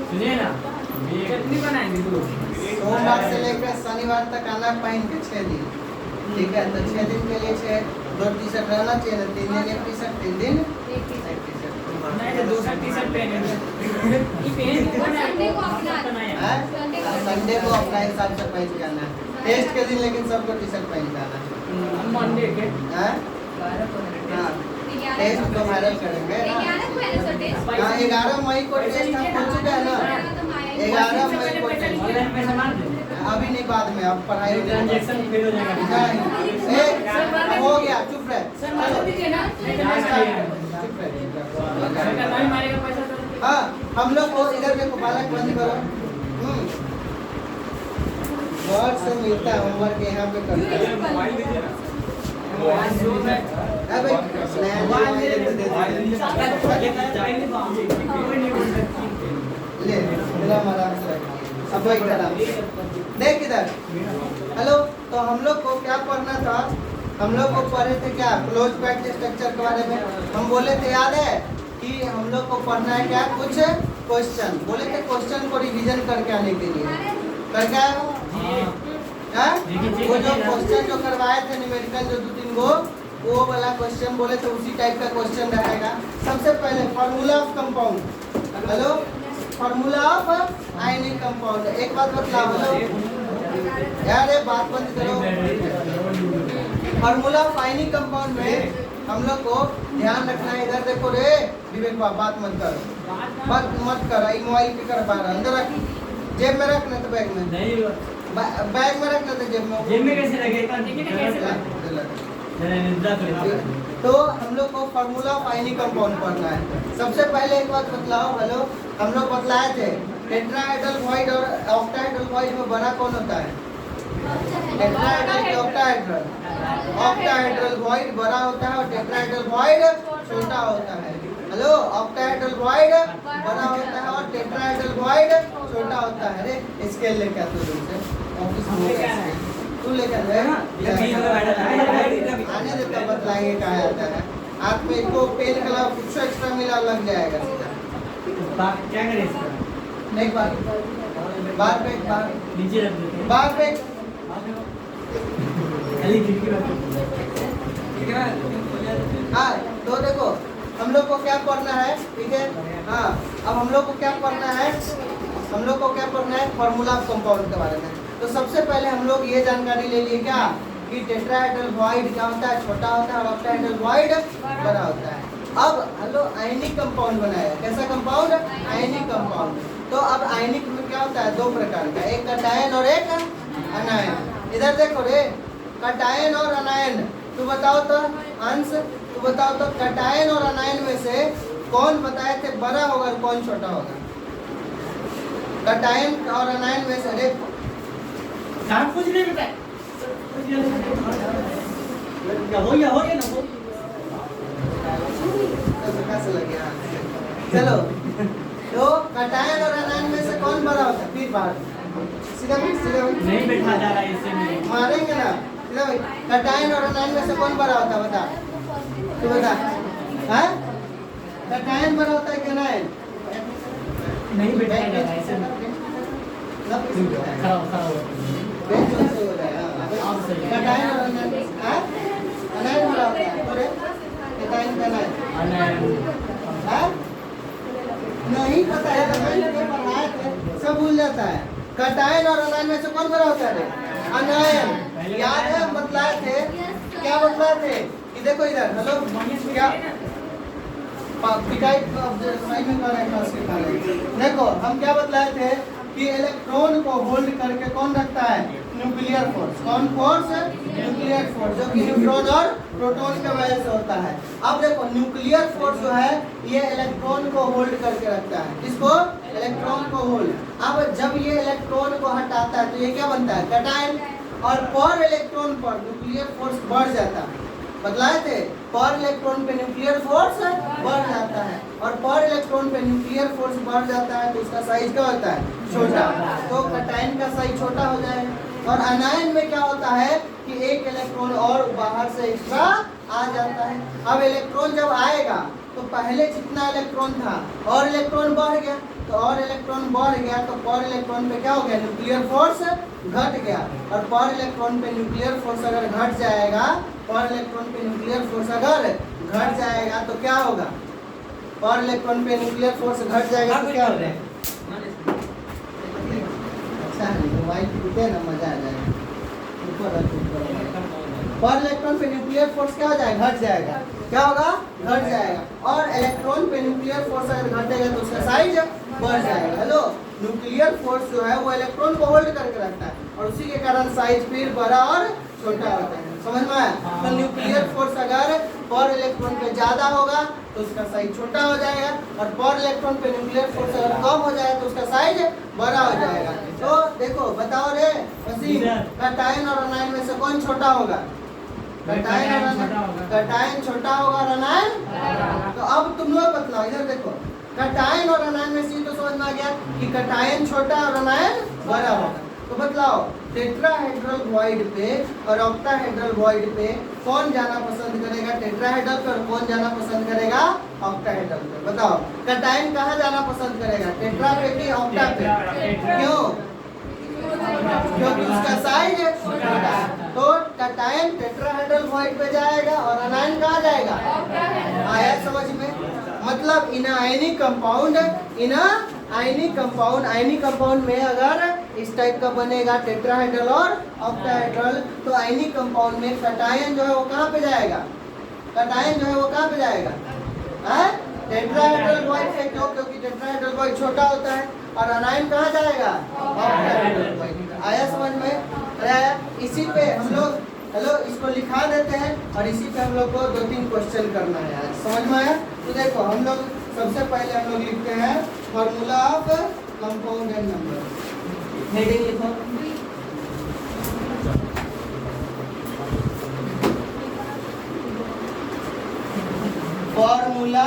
सुनिए ना, चटनी बनाएंगे तो सोमवार से लेकर शनिवार तक आना पहन के 6 दिन, ठीक है। तो 6 दिन के लिए 2 टी शर्ट रहना चाहिए, 3 दिन 1 टी शर्ट, 3 दिन 1 टी शर्ट। नहीं तो दूसरा टी शर्ट पहनेंगे। संडे को अपना हिसाब से पहन के आना है। टेस्ट के दिन लेकिन सबको टी शर्ट पहन के आना है। मंडे के हाँ, टेस्ट को वायरल करेंगे ना। हाँ, 11 मई को टेस्ट हम हो चुका है ना, 11 मई को टेस्ट। ऑनलाइन पैसा मार दे, अभी नहीं, बाद में, अब पढ़ाई ट्रांजैक्शन फेल हो जाएगा। हो गया, चुप रहे। सर मार दीजिए ना, चुप रहे। नहीं मारेगा पैसा तो। हाँ, हम लोग को इधर देखो, बालक बंद करो। वर्ड से मिलता है होमवर्क, यहाँ पे करता है। अबे ले मेरा आराम से रख। अब वही करा, देख इधर। हेलो, तो हम लोग को क्या पढ़ना था? हम लोग को पढ़े थे क्या, क्लोज पैक्ट स्ट्रक्चर के बारे में। हम बोले थे, याद है कि हम लोग को पढ़ना है क्या, कुछ क्वेश्चन। बोले थे क्वेश्चन को रिवीजन करके आने के लिए। करके आए हो? वो जो क्वेश्चन जो करवाए थे न्यूमेरिकल, जो 2-3 गो, वो वाला क्वेश्चन बोले थे, उसी टाइप का क्वेश्चन रहेगा। सबसे पहले formula of compound. Hello, formula of ionic compound. एक बात बतलाओ, हेलो यार, ये बात बंद करो। फार्मूला ऑफ आयनिक कंपाउंड में हम लोग को ध्यान रखना है। इधर देखो रे विवेक, बात मत कर, बात मत कर। मोबाइल पे कर, बाहर अंदर रख, जेब में रखना तो बैग में नहीं, बैग में रखना तो जेब में कैसे लगेगा? तो हम लोग को फार्मूला ऑफ आयनिक कंपाउंड पढ़ना है। सबसे पहले एक बात बतलाओ, हेलो, हम लोग बतलाए थे टेट्राहेड्रल वॉइड और ऑक्टाहेड्रल वॉइड में बड़ा कौन होता है? टेट्राहेड्रल के ऑक्टाहेड्रल। ऑक्टाहेड्रल वॉइड बड़ा होता है और टेट्राहेड्रल वॉइड छोटा होता है। हेलो, ऑक्टाहेड्रल वॉइड बड़ा होता है और टेट्राहेड्रल वॉइड छोटा होता है। अरे स्केल लेके आते हो ऑफिस में, तू लेकर आने देता, बतलाएंगे कहाँ आता है। हाथ में इसको पेन कला कुछ एक्स्ट्रा मिला, लग जाएगा सीधा। क्या करें इसका? एक बार बार पे नीचे रख देते हैं। बार पे खाली खिड़की रखो। हाँ, तो देखो हम लोग को क्या पढ़ना है, ठीक है। हाँ, अब हम लोग को क्या पढ़ना है, हम लोग को क्या पढ़ना है, फार्मूला ऑफ कंपाउंड के बारे में। तो सबसे पहले हम लोग ये जानकारी ले लिए क्या, कि टेट्राहेड्रल वॉइड क्या होता है, छोटा होता है, और ऑक्टाहेड्रल वॉइड बड़ा होता है। अब हेलो, आयनिक कंपाउंड बनाया। कैसा कंपाउंड? Ionic compound. तो अब आयनिक में क्या होता है, 2 प्रकार का, एक कटायन और एक अनायन। इधर देखो रे, कटायन और अनायन। तू बताओ तो अंश, तू बताओ तो कटायन और अनायन में से कौन बताए थे बड़ा होगा और कौन छोटा होगा? कटायन और अनायन में से रे कुछ नहीं बताए। हो गया ना वो। कैसे लग गया? चलो, तो कटायन और अनायन में से कौन बड़ा होता है? फिर बाहर सीधा नहीं बैठा जा रहा है, इससे मारेंगे ना सीधा भाई। कटायन और अनायन में से कौन बड़ा होता है, बता तू बता। हाँ, कटायन बड़ा होता है कि अनायन? नहीं बैठा जा रहा है, ऐसे खड़ा कटायन और अनायन, अनायन बड़ा होता है। कटायन का अनायन नहीं पता है, पढ़ाए थे, सब भूल जाता है। कटायन और अनायन में से कौन बड़ा होता है? अनायन। याद है हम बतलाए थे, क्या बतलाए थे कि देखो इधर, हेलो क्या पिटाई सही में कर रहे हैं, देखो हम क्या बतलाए थे कि इलेक्ट्रॉन को होल्ड करके कौन रखता है? Nuclear force. कौन फोर्स? न्यूक्लियर फोर्स, जो कि न्यूट्रॉन और प्रोटॉन के वजह से होता है। अब देखो न्यूक्लियर फोर्स जो है ये इलेक्ट्रॉन को होल्ड करके रखता है। किसको? इलेक्ट्रॉन को होल्ड। अब जब ये इलेक्ट्रॉन को हटाता है तो ये क्या बनता है? कटायन। और पर इलेक्ट्रॉन पर न्यूक्लियर फोर्स बढ़ जाता है। बतलाए थे, पर इलेक्ट्रॉन पे न्यूक्लियर फोर्स बढ़ जाता है, और पर इलेक्ट्रॉन पे न्यूक्लियर फोर्स बढ़ जाता है तो उसका साइज क्या होता है? छोटा। तो कटायन का साइज छोटा हो जाएगा। और अनायन में क्या होता है कि एक इलेक्ट्रॉन और बाहर से एक्स्ट्रा आ जाता है। अब इलेक्ट्रॉन जब आएगा तो पहले जितना इलेक्ट्रॉन था और इलेक्ट्रॉन बढ़ गया, तो और इलेक्ट्रॉन बढ़ गया तो पर इलेक्ट्रॉन पे क्या हो गया, न्यूक्लियर फोर्स घट गया। और पर इलेक्ट्रॉन पे न्यूक्लियर फोर्स अगर घट जाएगा, पर इलेक्ट्रॉन पे न्यूक्लियर फोर्स अगर घट जाएगा तो क्या होगा, पर इलेक्ट्रॉन पे न्यूक्लियर फोर्स घट जाएगा तो क्या होगा। अच्छा है, मोबाइल टूटे ना मजा आ जाएगा। ऊपर रख, ऊपर पर इलेक्ट्रॉन पे न्यूक्लियर फोर्स क्या हो जाएगा, घट जाएगा। क्या होगा, घट जाएगा। और इलेक्ट्रॉन पे न्यूक्लियर फोर्स अगर घटेगा तो उसका साइज बढ़ जाएगा। हेलो, न्यूक्लियर फोर्स जो है वो इलेक्ट्रॉन को होल्ड करके रखता है और उसी के कारण साइज फिर बड़ा और छोटा होता है। समझ में आया? तो न्यूक्लियर फोर्स अगर पर इलेक्ट्रॉन पे ज्यादा होगा तो उसका साइज छोटा हो जाएगा, और पर इलेक्ट्रॉन पे न्यूक्लियर फोर्स अगर कम हो जाएगा तो उसका साइज बड़ा हो जाएगा। तो देखो, बताओ रे वसीम, कैटायन और एनायन में से कौन छोटा होगा? कैटायन छोटा होगा और एनायन। तो अब तुम लोग बतलाओ, इधर देखो, कैटायन और एनायन में से तो समझ में आ गया कि कैटायन छोटा और एनायन बड़ा होगा। तो बतलाओ, टेट्राहेड्रल वॉइड पे और ऑक्टाहेड्रल वॉइड पे कौन जाना पसंद करेगा? टेट्राहेड्रल पे। और कौन जाना पसंद करेगा? ऑक्टाहेड्रल पे। बताओ, कैटायन कहाँ जाना पसंद करेगा, टेट्रा पे कि ऑक्टा पे? क्यों? क्योंकि उसका साइज छोटा है। तो कैटायन टेट्राहेड्रल वॉइड पे जाएगा और एनायन कहाँ जाएगा? आया समझ में? मतलब इन आयनिक कंपाउंड, आयनिक कंपाउंड में अगर इस टाइप का बनेगा टेट्राहेड्रल और ऑक्टाहेड्रल, तो आयनिक कंपाउंड में कैटायन जो है वो कहाँ पे जाएगा? कैटायन जो है वो कहाँ पे जाएगा? टेट्राहेड्रल वॉइड पे। क्यों? क्योंकि टेट्राहेड्रल वॉइड छोटा होता है। और एनायन कहाँ जाएगा? Octahedral void. आया समझ में? अरे आया। इसी पे हम लोग, हेलो, इसको लिखा देते हैं और इसी पे हम लोग को 2-3 क्वेश्चन करना है आज। समझ में आया? तो देखो, हम लोग सबसे पहले हम लोग लिखते हैं formula of compound and number. Heading लिखो। Formula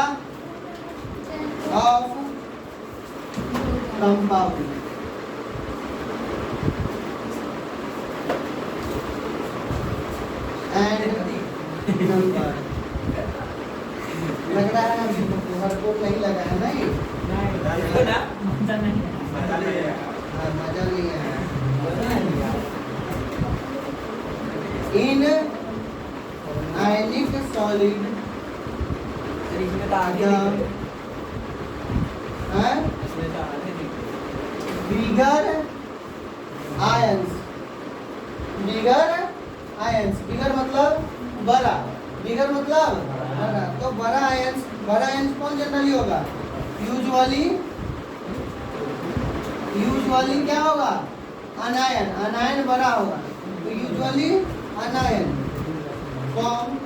of compound and number. लग रहा है तुम्हारे नहीं लगा है? नहीं मजा नहीं है। इन आयनिक सॉलिड बिगर आयंस, बिगर मतलब बड़ा, बिगर मतलब बड़ा। तो बड़ा आयंस कौन जनरली होगा? यूजुअली क्या होगा? अनायन बड़ा होगा। तो यूजुअली अनायन फॉर्म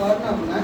करना होना।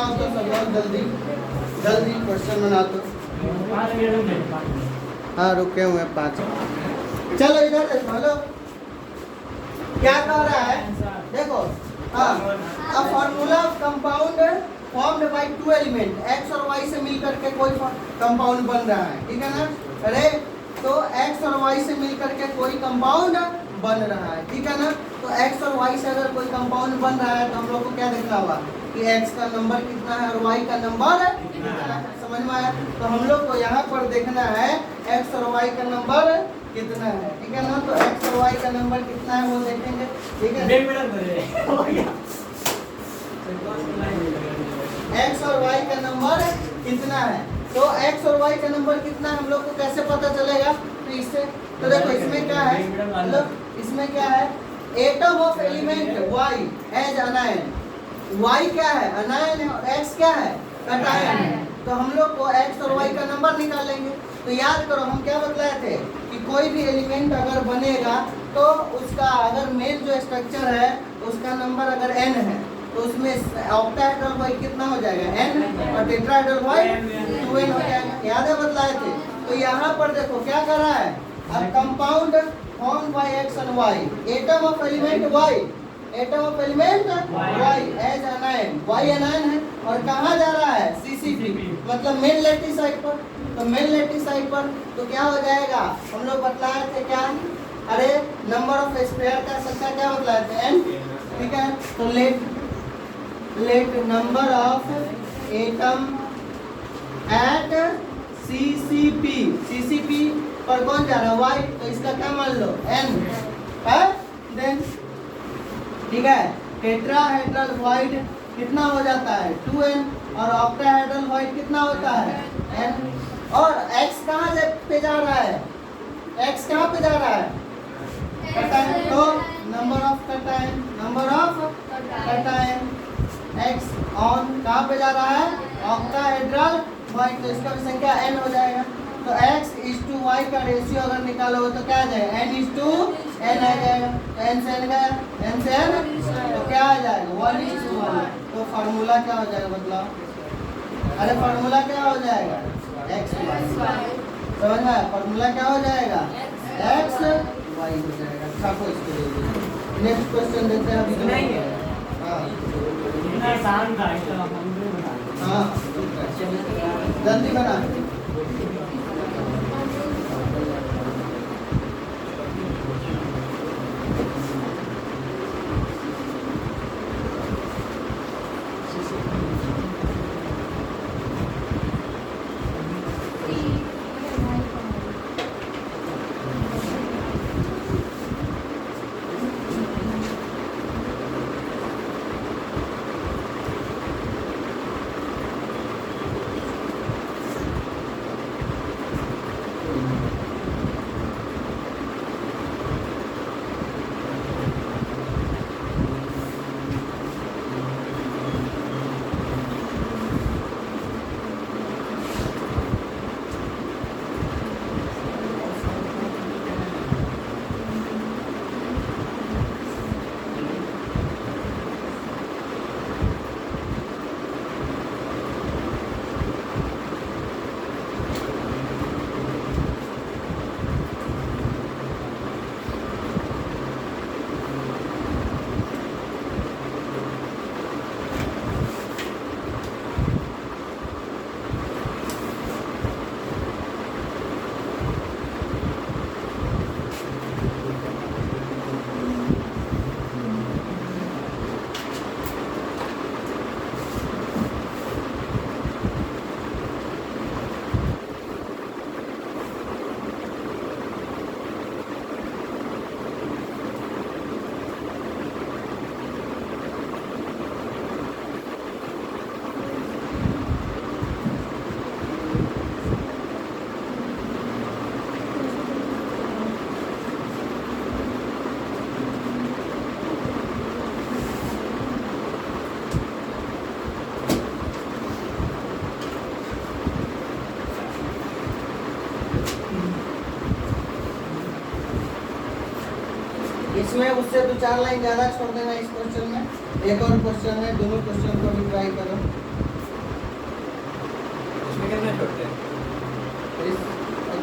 बनाओ तो सब लोग जल्दी जल्दी क्वेश्चन बना दो। 5 मिनट में 5 मिनट। हाँ रुके हुए 5। चलो इधर देखो। हेलो क्या कह रहा है देखो। हाँ a formula of compound formed by two element x और वाई से मिलकर के कोई कंपाउंड बन रहा है, ठीक है ना। अरे तो एक्स और वाई से मिलकर के कोई कंपाउंड बन रहा है, ठीक है ना। तो एक्स और वाई से अगर कोई कंपाउंड बन रहा है तो हम लोग को क्या देखना होगा कि एक्स का नंबर कितना है और वाई का नंबर कितना है। समझ में आया। तो हम लोग को यहाँ पर देखना है एक्स और वाई का नंबर कितना है, ठीक है ना। तो एक्स और वाई का नंबर कितना है वो देखेंगे, ठीक है। 1 मिनट करे एक्स और वाई का नंबर कितना है। तो एक्स और वाई का नंबर कितना है हम लोग को कैसे पता चलेगा, तो इससे। तो देखो इसमें क्या है, मतलब इसमें क्या है, atom of element Y as anion. Y क्या है, अनायन है, और एक्स क्या है, कटायन है। तो हम लोग को एक्स और वाई का नंबर निकालेंगे। तो याद करो हम क्या बतलाए थे कि कोई भी एलिमेंट अगर बनेगा तो उसका अगर मेन जो स्ट्रक्चर है उसका नंबर अगर n है तो उसमें ऑक्टाहेड्रल वाई कितना हो जाएगा n, और टेट्राहेड्रल वाई 2n हो जाएगा। याद है बतलाए थे। तो यहाँ पर देखो क्या कर रहा है, a compound formed by X and Y, atom of element Y, atom of element Y as anion, Y anion है और कहाँ जा रहा है, CCP मतलब मेन लैटिसाइड पर। तो मेन लैटिसाइड पर तो क्या हो जाएगा, हम लोग बतलाए थे क्या, अरे नंबर ऑफ स्फीयर का संख्या क्या बतलाए थे n, ठीक है। तो let number of atom at CCP पर कौन जा रहा है, y, तो इसका क्या मान लो n है। देन ठीक है, टेट्राहेड्रल वाइड कितना हो जाता है 2n, और ऑक्टाहेड्रल वाइड कितना होता है n। और x कहाँ पे जा रहा है, x कहाँ पे जा रहा है, कटायन। तो number of cation x on कहाँ पे जा रहा है, ऑक्टाहेड्रल वाइड, तो इसका भी संख्या n हो जाएगा। तो x इज टू y का रेशियो अगर निकालो तो क्या आ जाएगा, n इज टू n आ जाएगा। तो n से n गया, n से n तो क्या आ जाएगा 1:1। तो फार्मूला क्या हो जाएगा बतलाओ, अरे फार्मूला क्या हो जाएगा x y, समझ में आया। फार्मूला क्या हो जाएगा x y हो जाएगा। छापो इसको। नेक्स्ट क्वेश्चन देखते हैं अभी। नहीं है। हाँ इतना आसान था इसका हम भी बता। हाँ जल्दी बना। इसमें उससे 2-4 लाइन ज़्यादा छोड़ देना इस क्वेश्चन में। एक और क्वेश्चन है, दोनों क्वेश्चन को भी ट्राई करो।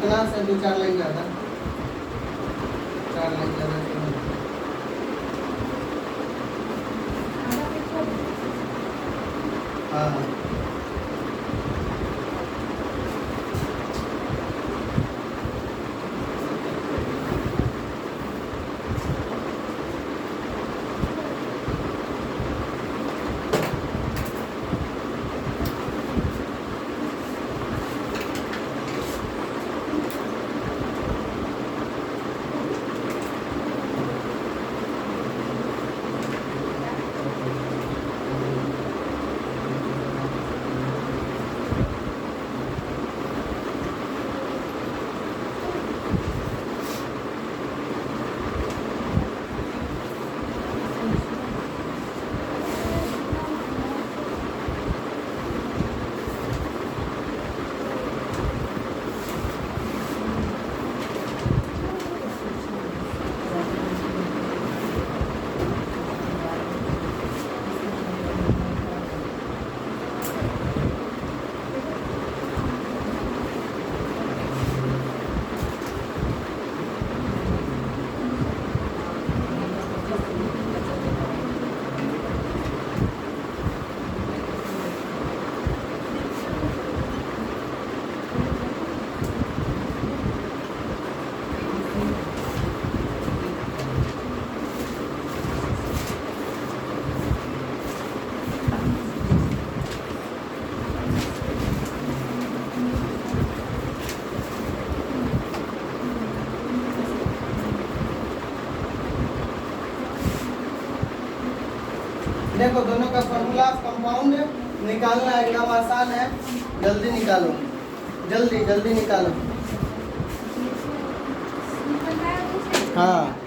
कितना से 2-4 लाइन ज़्यादा, 4 लाइन ज़्यादा। हाँ देखो दोनों का फॉर्मूला कंपाउंड निकालना एकदम आसान है, जल्दी निकालो, जल्दी जल्दी निकालो। हाँ